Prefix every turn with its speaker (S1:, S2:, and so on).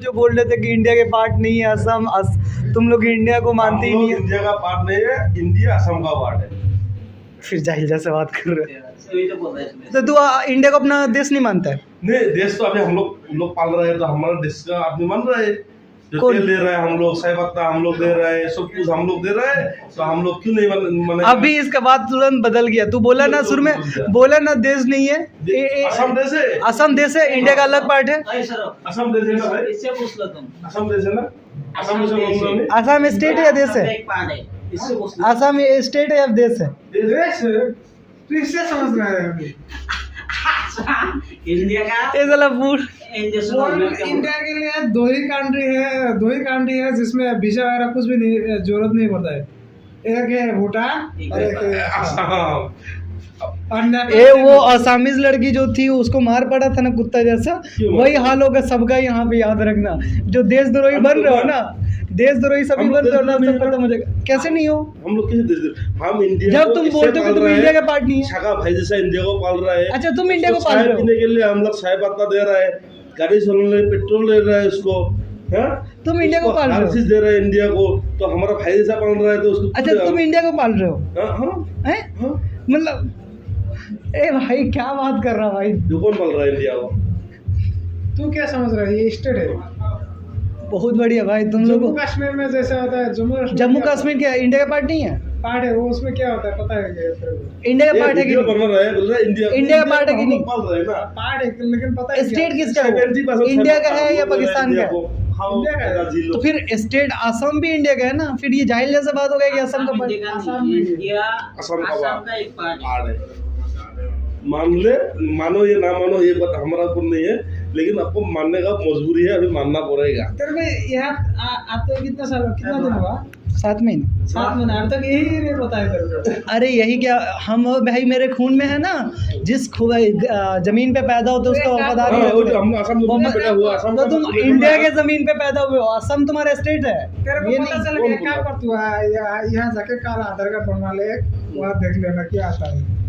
S1: जो बोल रहे थे कि इंडिया के पार्ट नहीं है असम, तुम लोग इंडिया को मानते ही नहीं है।
S2: इंडिया का पार्ट नहीं है, इंडिया असम का पार्ट है।
S1: फिर जाहिल जैसे बात कर रहे हो। तो तू इंडिया को अपना देश नहीं मानता है?
S2: नहीं, देश तो अभी हम लोग पाल रहे हैं, तो हमारा देश का आदमी मान रहे हैं। जो
S1: कौन?
S2: तेल दे रहा है हम लोग, चाय पत्ता हम लोग दे रहे हैं, सब कुछ हम लोग दे रहे हैं, तो हम लोग क्यों नहीं माने?
S1: अभी इसका बात तुरंत बदल गया। तू बोला ना शुरू में, बोला ना देश नहीं है।
S2: असम देश है।
S1: असम देश है, इंडिया का अलग पार्ट है।
S2: असम देश है ना भाई,
S3: इससे पूछ लो तुम।
S2: असम देश है ना, असम देश है।
S1: असम स्टेट है या देश है?
S3: एक पार्ट है, इससे पूछ लो।
S1: असम स्टेट है या देश है?
S2: देश है।
S4: तो इससे समझ रहा है अभी।
S3: इंडिया का
S1: ये साला पूर
S4: इंडिया के लिए दो ही कंट्री है जिसमें वीजा वगैरह कुछ भी नहीं जरूरत नहीं पड़ता है। एक है भूटान और एक है
S2: असम।
S1: ए वो असामीज लड़की जो थी उसको मार पड़ा था ना कुत्ता जैसा, वही हाल होगा सबका यहाँ पे। याद रखना, जो देशद्रोही बन रहे हो ना, देशद्रोही सभी बन रहे हो ना, सब खत्म हो जाएगा। कैसे नहीं हो?
S2: हम लोग कैसे देश, हम इंडिया
S1: जब तुम बोलते हो कि तुम इंडिया का पार्ट नहीं है।
S2: छाका भाई जैसा इंडिया को पाल रहा है।
S1: अच्छा, तुम इंडिया को
S2: उसको
S1: पाल
S2: चाय
S1: रहे हो।
S2: पीने के लिए हम लोग चाय पत्ता दे रहा है, गाड़ी चलाने के लिए पेट्रोल दे रहा है उसको, है?
S1: तुम इंडिया को पाल रहे
S2: हर
S1: हो।
S2: चीज दे रहा है इंडिया को, तो हमारा भाई जैसा पाल रहा है, तो उसको
S1: अच्छा, तुम इंडिया को पाल रहे हो?
S2: हाँ, हाँ,
S1: हैं?
S2: हाँ।
S1: मतलब ए भाई क्या बात कर रहा भाई?
S2: जो कौन पाल रहा है इंडिया को?
S4: तू क्या समझ रहा है? ये स्टेट है।
S1: बहुत बढ़िया भाई। तुम
S4: जम्मू
S1: लोग
S4: कश्मीर में जैसा होता है,
S1: जम्मू कश्मीर क्या इंडिया का पार्ट नहीं है?
S4: पार्ट है, वो उसमें क्या होता है पता है क्या?
S1: इंडिया का पार्ट है कि
S2: वीडियो
S1: नहीं?
S2: बना रहा है, बोल रहा है
S1: इंडिया का पार्ट है कि
S2: हम लोग
S1: नहीं?
S2: पाल रहे हैं ना।
S4: पार्ट है लेकिन पता है
S1: स्टेट
S4: क्या?
S1: किसका है?
S2: 70%
S1: वो इंडिया का है या पाकिस्तान का है?
S4: इंडिया का है।
S1: तो फिर स्टेट असम भी इंडिया का है ना, फिर ये जाहिल जैसा बात हो गया कि असम का पार्ट।
S3: इंडिया का
S4: असम
S3: नहीं,
S4: नहीं।
S3: इंडिया
S2: असम का
S3: असम का एक पार्ट है।
S2: पार्ट है। मान ले, मानो या ना मानो, ये बात हमारा ऊपर नहीं है, लेकिन आपको मानने का मजबूरी है, अभी मानना पड़ेगा।
S4: तेरे में यहाँ आते कितना साल कितना दिन हुआ?
S1: 7 महीने।
S4: 7 महीने। अब तक यही नहीं पता है तेरे को?
S1: अरे यही क्या, हम भाई मेरे खून में है ना, जिस जमीन पे पैदा होते उसका वफादार ही
S2: हाँ, वो
S1: रहते
S2: जो
S1: हैं।
S2: हम असम में बैठा हुआ, असम
S1: तो
S2: का
S1: तुम
S2: मतलब
S1: इंडिया के जमीन पे पैदा हुए हो, असम तुम्हारा स्टेट है।
S4: तेरे
S1: ये
S4: को पता
S1: नहीं
S4: चल गया क्या कर तू यहाँ जाके कार आधार कार्ड बनवा ले, वहाँ देख लेना क्या आता है।